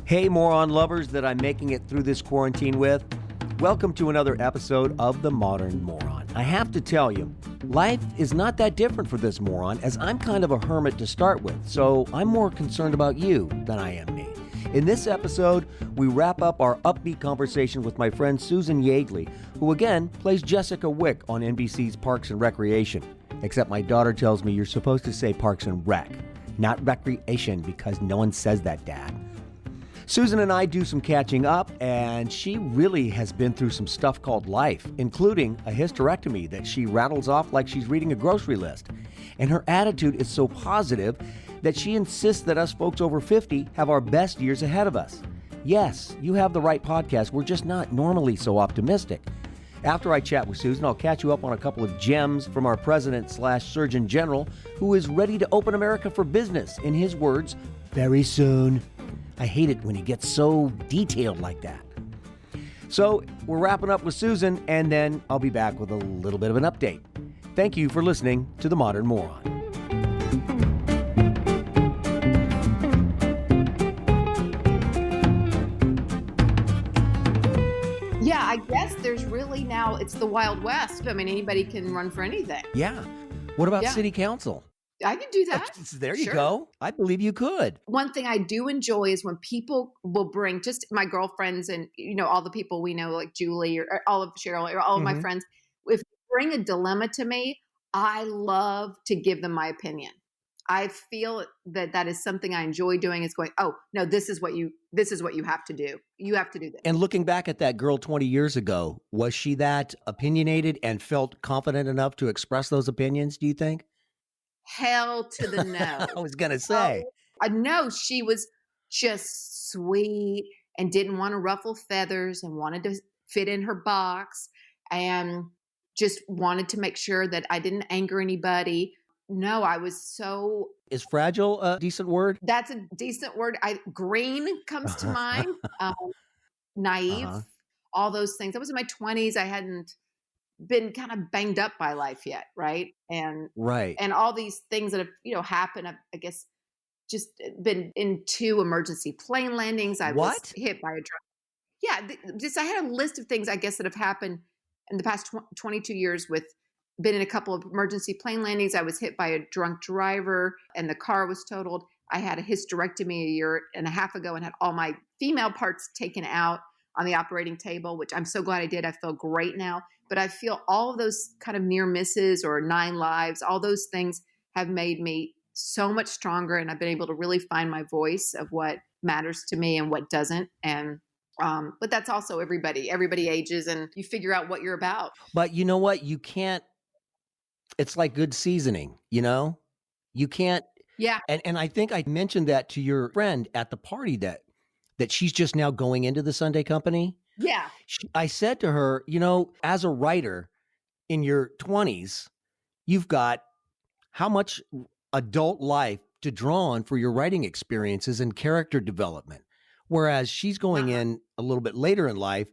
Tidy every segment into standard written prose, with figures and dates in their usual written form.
Hey, Moron lovers that I'm making it through this quarantine with. Welcome to another episode of The Modern Moron. I have to tell you, life is not that different for this moron, as I'm kind of a hermit to start with, so I'm more concerned about you than I am me. In this episode, we wrap up our upbeat conversation with my friend Susan Yeagley, who again plays Jessica Wick on NBC's Parks and Recreation. Except my daughter tells me you're supposed to say Parks and Rec, not Recreation, because no one says that, Dad. Susan and I do some catching up, and she really has been through some stuff called life, including a hysterectomy that she rattles off like she's reading a grocery list. And her attitude is so positive that she insists that us folks over 50 have our best years ahead of us. Yes, you have the right podcast. We're just not normally so optimistic. After I chat with Susan, I'll catch you up on a couple of gems from our president/surgeon general, who is ready to open America for business, in his words, very soon. I hate it when he gets so detailed like that. So we're wrapping up with Susan, and then I'll be back with a little bit of an update. Thank you for listening to The Modern Moron. Yeah, I guess there's really now, it's the Wild West. I mean, anybody can run for anything. Yeah. What about city council? I can do that. There you go. I believe you could. One thing I do enjoy is when people will bring just my girlfriends and, all the people we know, like Julie or all of Cheryl or all of my friends. If they bring a dilemma to me, I love to give them my opinion. I feel that is something I enjoy doing, is going, oh, no, this is what you have to do. You have to do this. And looking back at that girl 20 years ago, was she that opinionated and felt confident enough to express those opinions, do you think? Hell to the no. I was going to say. No, she was just sweet and didn't want to ruffle feathers and wanted to fit in her box and just wanted to make sure that I didn't anger anybody. No, I was so... Is fragile a decent word? That's a decent word. Green comes to mind. Naive, all those things. I was in my 20s. I hadn't been kind of banged up by life yet, right? And all these things that have happened. I guess just been in 2 emergency plane landings. I was hit by a truck. Yeah, I had a list of things I guess that have happened in the past 22 years. Been in a couple of emergency plane landings. I was hit by a drunk driver and the car was totaled. I had a hysterectomy a year and a half ago and had all my female parts taken out on the operating table, which I'm so glad I did. I feel great now. But I feel all of those kind of near misses or 9 lives, all those things have made me so much stronger. And I've been able to really find my voice of what matters to me and what doesn't. And but that's also everybody ages and you figure out what you're about. But you know what? You can't, it's like good seasoning, you can't. Yeah. And I think I mentioned that to your friend at the party that she's just now going into the Sunday company. Yeah. I said to her, as a writer in your 20s, you've got how much adult life to draw on for your writing experiences and character development. Whereas she's going in a little bit later in life,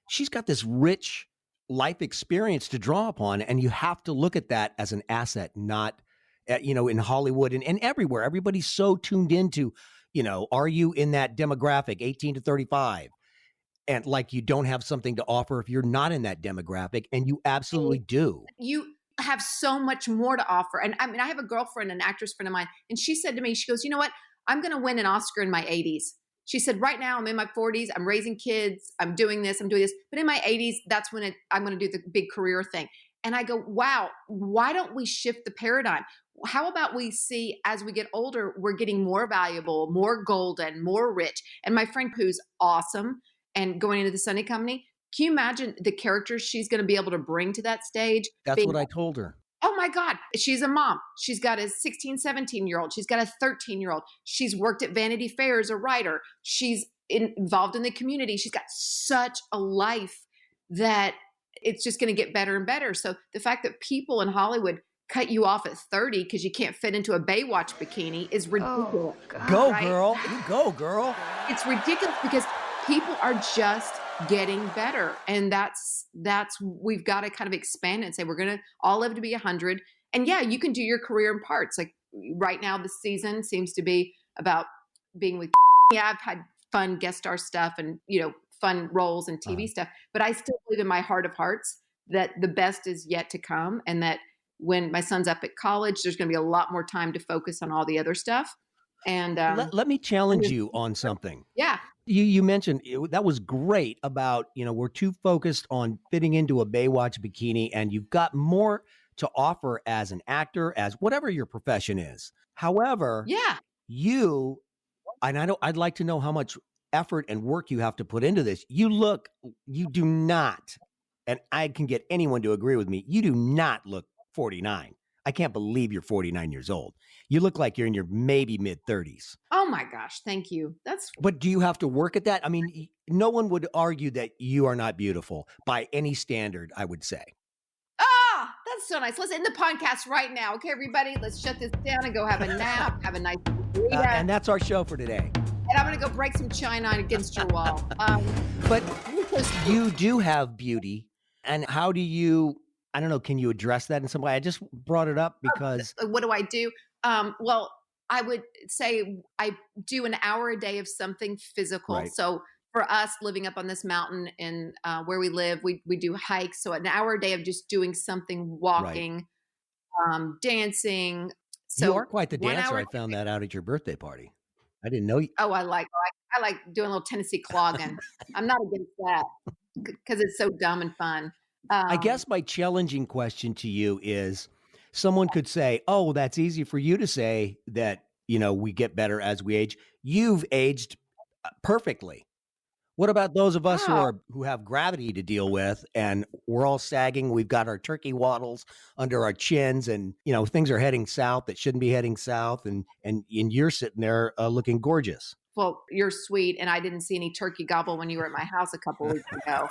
she's got this rich life experience to draw upon. And you have to look at that as an asset, not, in Hollywood and everywhere. Everybody's so tuned into, are you in that demographic, 18 to 35? And like you don't have something to offer if you're not in that demographic, and you absolutely do. You have so much more to offer. And I mean, I have a girlfriend, an actress friend of mine, and she said to me, she goes, you know what? I'm going to win an Oscar in my 80s. She said, right now I'm in my 40s. I'm raising kids. I'm doing this. But in my 80s, that's when I'm going to do the big career thing. And I go, wow, why don't we shift the paradigm? How about we see as we get older, we're getting more valuable, more golden, more rich. And my friend who's awesome and going into the Sunday company, can you imagine the characters she's going to be able to bring to that stage? That's what I told her. Oh my God. She's a mom. She's got a 16, 17-year-old. She's got a 13-year-old. She's worked at Vanity Fair as a writer. She's involved in the community. She's got such a life that it's just going to get better and better. So the fact that people in Hollywood cut you off at 30 because you can't fit into a Baywatch bikini is ridiculous. Oh, go, right? Girl. You go, girl. It's ridiculous because people are just getting better. And that's we've got to kind of expand and say, we're going to all live to be 100. And yeah, you can do your career in parts. Like right now, this season seems to be about being with, yeah, I've had fun guest star stuff and, fun roles and TV stuff. But I still believe in my heart of hearts that the best is yet to come, and that when my son's up at college, there's going to be a lot more time to focus on all the other stuff. And let me challenge you on something. Yeah. You mentioned that was great about, we're too focused on fitting into a Baywatch bikini, and you've got more to offer as an actor, as whatever your profession is. However, I'd like to know how much effort and work you have to put into this. You do not, and I can get anyone to agree with me, you do not look 49. I can't believe you're 49 years old. You look like you're in your maybe mid 30s. Oh my gosh. Thank you. But do you have to work at that? I mean, no one would argue that you are not beautiful by any standard, I would say. Ah, that's so nice. Let's end the podcast right now. Okay, everybody, let's shut this down and go have a nap, have a nice burrito. And that's our show for today. And I'm going to go break some china against your wall. But you do have beauty. And how do you, I don't know, can you address that in some way? I just brought it up because. What do I do? Well, I would say I do an hour a day of something physical. Right. So for us living up on this mountain and where we live, we do hikes. So an hour a day of just doing something, walking, dancing. So you are quite the dancer. I found that out at your birthday party. I didn't know you. Oh, I like doing a little Tennessee clogging. I'm not against that because it's so dumb and fun. I guess my challenging question to you is, someone could say, oh, that's easy for you to say that, we get better as we age. You've aged perfectly. What about those of us who have gravity to deal with, and we're all sagging? We've got our turkey waddles under our chins, and things are heading south that shouldn't be heading south, and you're sitting there looking gorgeous. Well, you're sweet, and I didn't see any turkey gobble when you were at my house a couple of weeks ago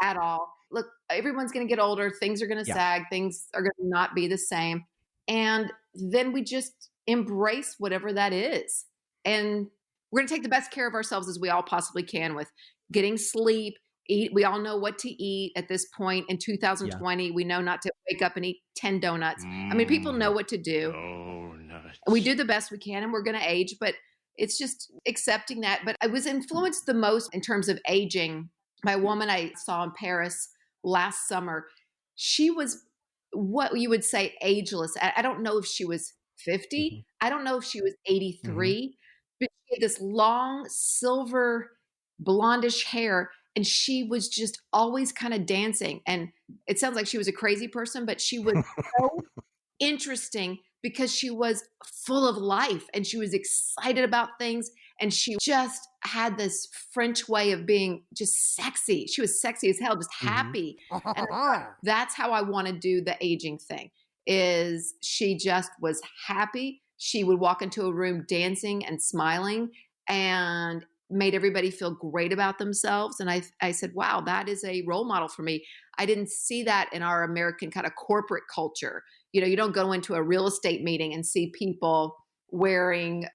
at all. Look, everyone's going to get older. Things are going to sag. Things are going to not be the same, and then we just embrace whatever that is, and we're going to take the best care of ourselves as we all possibly can with getting sleep, eat. We all know what to eat at this point in 2020. We know not to wake up and eat 10 donuts. I mean, people know what to do. Donuts. We do the best we can, and we're going to age, but it's just accepting that. But I was influenced the most in terms of aging by a woman I saw in Paris last summer. She was what you would say ageless. I don't know if she was 50. Mm-hmm. I don't know if she was 83. Mm-hmm. But she had this long silver blondish hair, and she was just always kind of dancing. And it sounds like she was a crazy person, but she was so interesting because she was full of life and she was excited about things. And she just had this French way of being just sexy. She was sexy as hell, just happy. And that's how I want to do the aging thing, is she just was happy. She would walk into a room dancing and smiling and made everybody feel great about themselves. And I said, wow, that is a role model for me. I didn't see that in our American kind of corporate culture. You don't go into a real estate meeting and see people wearing,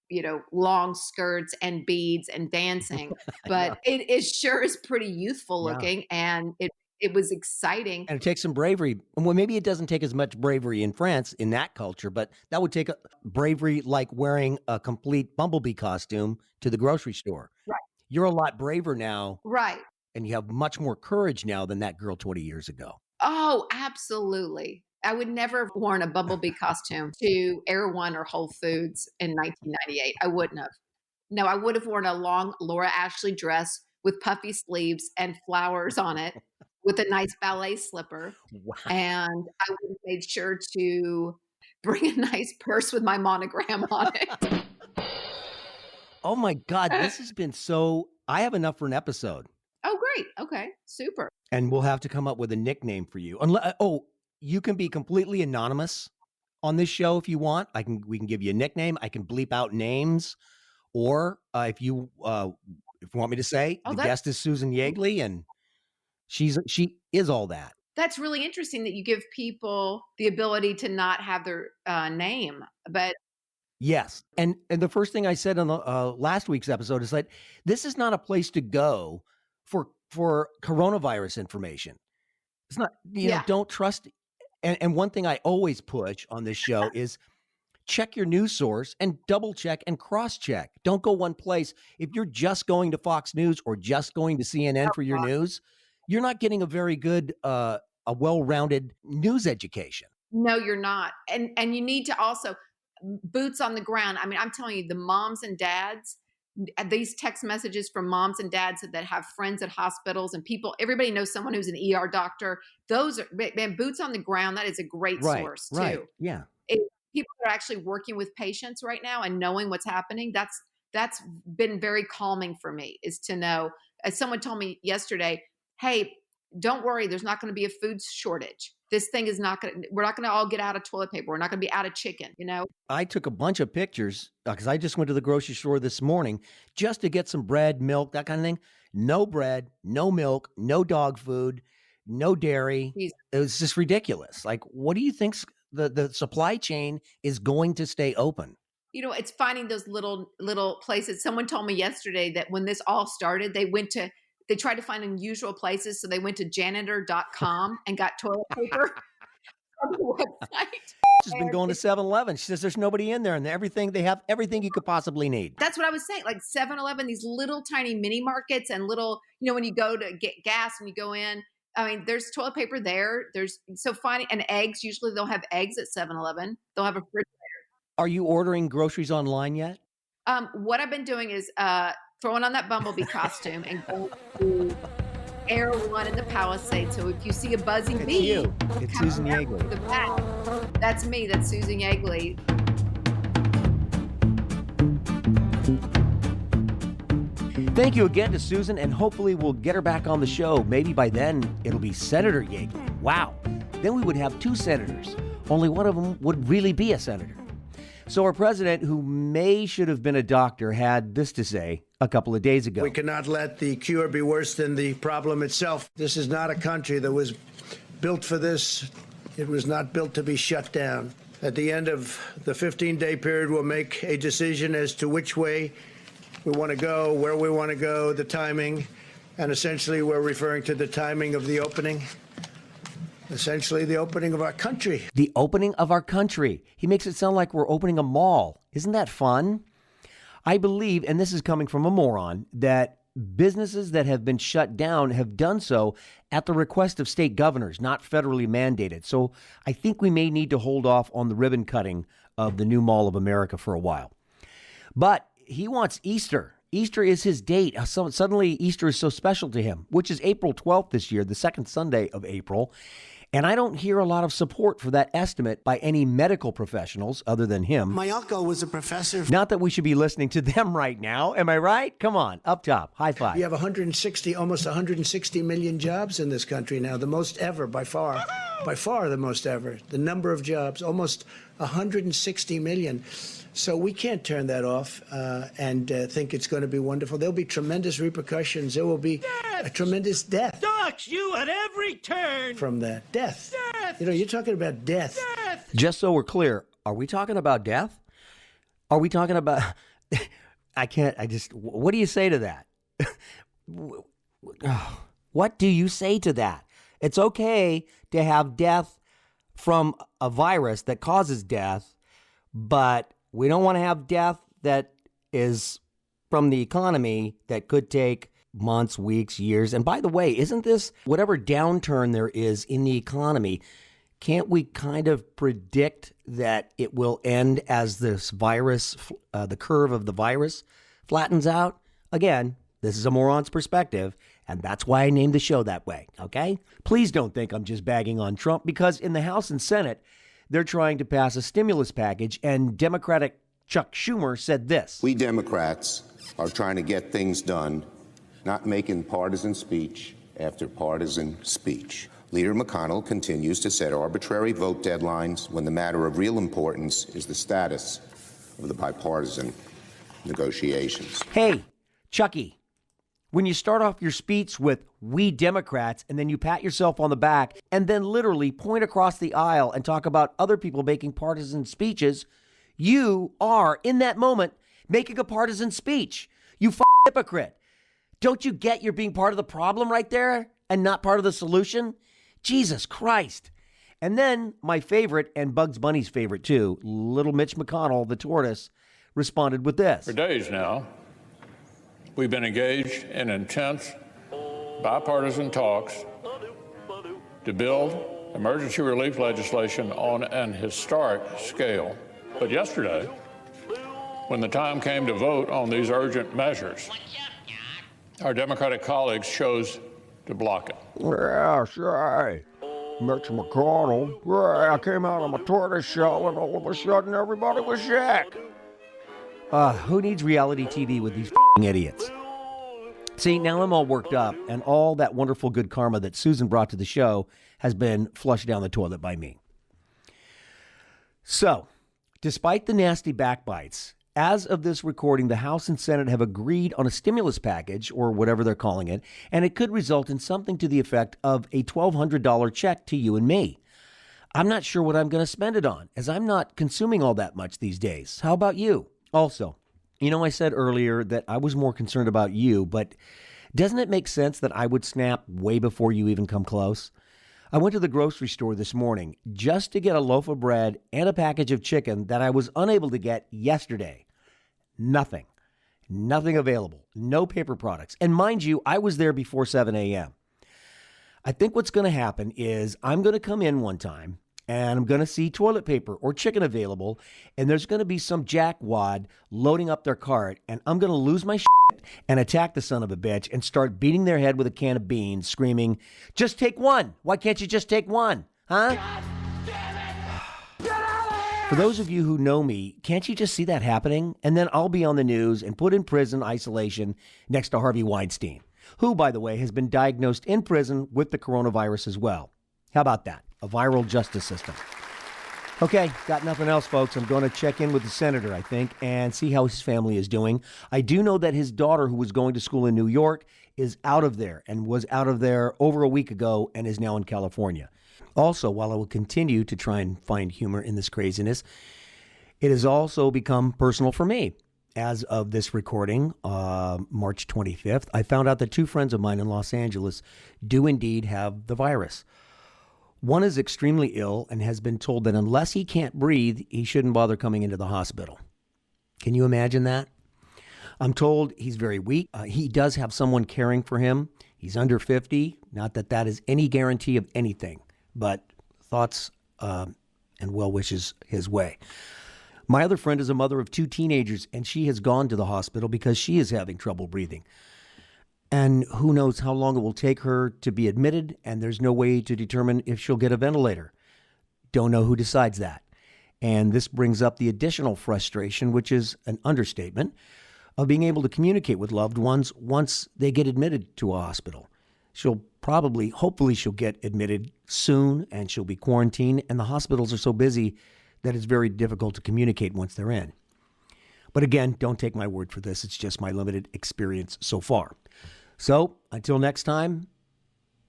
long skirts and beads and dancing, but it sure is pretty youthful looking. And it was exciting. And it takes some bravery. Well, maybe it doesn't take as much bravery in France in that culture, but that would take a bravery like wearing a complete bumblebee costume to the grocery store. Right. You're a lot braver now. Right. And you have much more courage now than that girl 20 years ago. Oh, absolutely. I would never have worn a bumblebee costume to Air One or Whole Foods in 1998. I wouldn't have. No, I would have worn a long Laura Ashley dress with puffy sleeves and flowers on it, with a nice ballet slipper. Wow. And I would have made sure to bring a nice purse with my monogram on it. Oh my God, this has been I have enough for an episode. Oh, great. Okay, super. And we'll have to come up with a nickname for you. You can be completely anonymous on this show if you want. We can give you a nickname. I can bleep out names, or if you want me to say, the guest is Susan Yeagley, and she is all that. That's really interesting that you give people the ability to not have their name, but. Yes. And the first thing I said on the last week's episode is that this is not a place to go for coronavirus information. It's not, don't trust. And one thing I always push on this show is check your news source and double check and cross check. Don't go one place. If you're just going to Fox News or just going to CNN for your news, you're not getting a very good, a well-rounded news education. No, you're not. And you need to also boots on the ground. I mean, I'm telling you, the moms and dads, these text messages from moms and dads that have friends at hospitals and people, everybody knows someone who's an ER doctor. Those are, man, boots on the ground. That is a great source too. Right. Yeah. People are actually working with patients right now and knowing what's happening. That's been very calming for me, is to know, as someone told me yesterday, hey, don't worry, there's not going to be a food shortage. This thing is not going to, we're not going to all get out of toilet paper. We're not going to be out of chicken, you know? I took a bunch of pictures because I just went to the grocery store this morning just to get some bread, milk, that kind of thing. No bread, no milk, no dog food, no dairy. Jeez. It was just ridiculous. Like, what do you think the supply chain is going to stay open? You know, it's finding those little places. Someone told me yesterday that when this all started, they tried to find unusual places. So they went to janitor.com and got toilet paper on the website. She's been going to 7-Eleven. She says there's nobody in there and they have everything you could possibly need. That's what I was saying. Like 7-Eleven, these little tiny mini markets and little, you know, when you go to get gas and you go in, I mean, there's toilet paper there. And eggs. Usually they'll have eggs at 7-Eleven. They'll have a refrigerator. Are you ordering groceries online yet? What I've been doing is throwing on that bumblebee costume and going to Air One in the Palisades. So if you see a buzzing bee, it's Susan Yeagley. That's me. That's Susan Yeagley. Thank you again to Susan, and hopefully we'll get her back on the show. Maybe by then it'll be Senator Yeagley. Wow. Then we would have 2 senators. Only one of them would really be a senator. So our president, who should have been a doctor, had this to say a couple of days ago. We cannot let the cure be worse than the problem itself. This is not a country that was built for this. It was not built to be shut down. At the end of the 15-day period, we'll make a decision as to which way we want to go, where we want to go, the timing, and essentially we're referring to the timing of the opening. Essentially, the opening of our country. The opening of our country. He makes it sound like we're opening a mall. Isn't that fun? I believe, and this is coming from a moron, that businesses that have been shut down have done so at the request of state governors, not federally mandated. So I think we may need to hold off on the ribbon cutting of the new Mall of America for a while. But he wants Easter. Easter is his date. So suddenly Easter is so special to him, which is April 12th this year, the second Sunday of April. And I don't hear a lot of support for that estimate by any medical professionals other than him. My uncle was a professor. Not that we should be listening to them right now. Am I right? Come on, up top. High five. You have almost 160 million jobs in this country now, the most ever, by far. By far the most ever. The number of jobs, almost 160 million. So we can't turn that off and think it's going to be wonderful. There'll be tremendous repercussions. There will be a tremendous death. Stalks you at every turn. From that. Death. You know, you're talking about death. Just so we're clear, are we talking about death? Are we talking about... what do you say to that? What do you say to that? It's okay to have death from a virus that causes death, but we don't want to have death that is from the economy that could take months, weeks, years. And by the way, isn't this, whatever downturn there is in the economy, can't we kind of predict that it will end as this virus, the curve of the virus flattens out? Again, this is a moron's perspective, and that's why I named the show that way, okay? Please don't think I'm just bagging on Trump, because in the House and Senate, they're trying to pass a stimulus package, and Democratic Chuck Schumer said this. We Democrats are trying to get things done, not making partisan speech after partisan speech. Leader McConnell continues to set arbitrary vote deadlines when the matter of real importance is the status of the bipartisan negotiations. Hey, Chucky. When you start off your speech with "we Democrats" and then you pat yourself on the back and then literally point across the aisle and talk about other people making partisan speeches, you are, in that moment, making a partisan speech. You hypocrite. Don't you get you're being part of the problem right there and not part of the solution? Jesus Christ. And then my favorite, and Bugs Bunny's favorite too, little Mitch McConnell, the tortoise, responded with this. For days now, we've been engaged in intense bipartisan talks to build emergency relief legislation on an historic scale. But yesterday, when the time came to vote on these urgent measures, our Democratic colleagues chose to block it. Yeah, sure. Mitch McConnell. Yeah, I came out on my tortoise show and all of a sudden everybody was sick. Who needs reality TV with these idiots? See, now I'm all worked up, and all that wonderful good karma that Susan brought to the show has been flushed down the toilet by me. So, despite the nasty backbites, as of this recording, the House and Senate have agreed on a stimulus package, or whatever they're calling it, and it could result in something to the effect of a $1,200 check to you and me. I'm not sure what I'm going to spend it on, as I'm not consuming all that much these days. How about you? Also, I said earlier that I was more concerned about you, but doesn't it make sense that I would snap way before you even come close? I went to the grocery store this morning just to get a loaf of bread and a package of chicken that I was unable to get yesterday. Nothing available. No paper products. And mind you, I was there before 7 a.m. I think what's going to happen is I'm going to come in one time and I'm going to see toilet paper or chicken available, and there's going to be some jackwad loading up their cart, and I'm going to lose my shit and attack the son of a bitch and start beating their head with a can of beans, screaming, "Just take one. Why can't you just take one? Huh?" God damn it! For those of you who know me, can't you just see that happening? And then I'll be on the news and put in prison isolation next to Harvey Weinstein, who, by the way, has been diagnosed in prison with the coronavirus as well. How about that? A viral justice system. Okay, got nothing else, folks. I'm going to check in with the senator, I think, and see how his family is doing. I do know that his daughter, who was going to school in New York, is out of there and was out of there over a week ago and is now in California. Also, while I will continue to try and find humor in this craziness, it has also become personal for me. As of this recording, March 25th, I found out that two friends of mine in Los Angeles do indeed have the virus. One is extremely ill and has been told that unless he can't breathe, he shouldn't bother coming into the hospital. Can you imagine that? I'm told he's very weak. He does have someone caring for him. He's under 50. Not that that is any guarantee of anything, but thoughts and well wishes his way. My other friend is a mother of two teenagers, and she has gone to the hospital because she is having trouble breathing. And who knows how long it will take her to be admitted, and there's no way to determine if she'll get a ventilator. Don't know who decides that. And this brings up the additional frustration, which is an understatement, of being able to communicate with loved ones once they get admitted to a hospital. Hopefully she'll get admitted soon, and she'll be quarantined, and the hospitals are so busy that it's very difficult to communicate once they're in. But again, don't take my word for this. It's just my limited experience so far. So, until next time,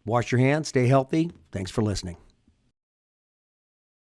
wash your hands, stay healthy. Thanks for listening.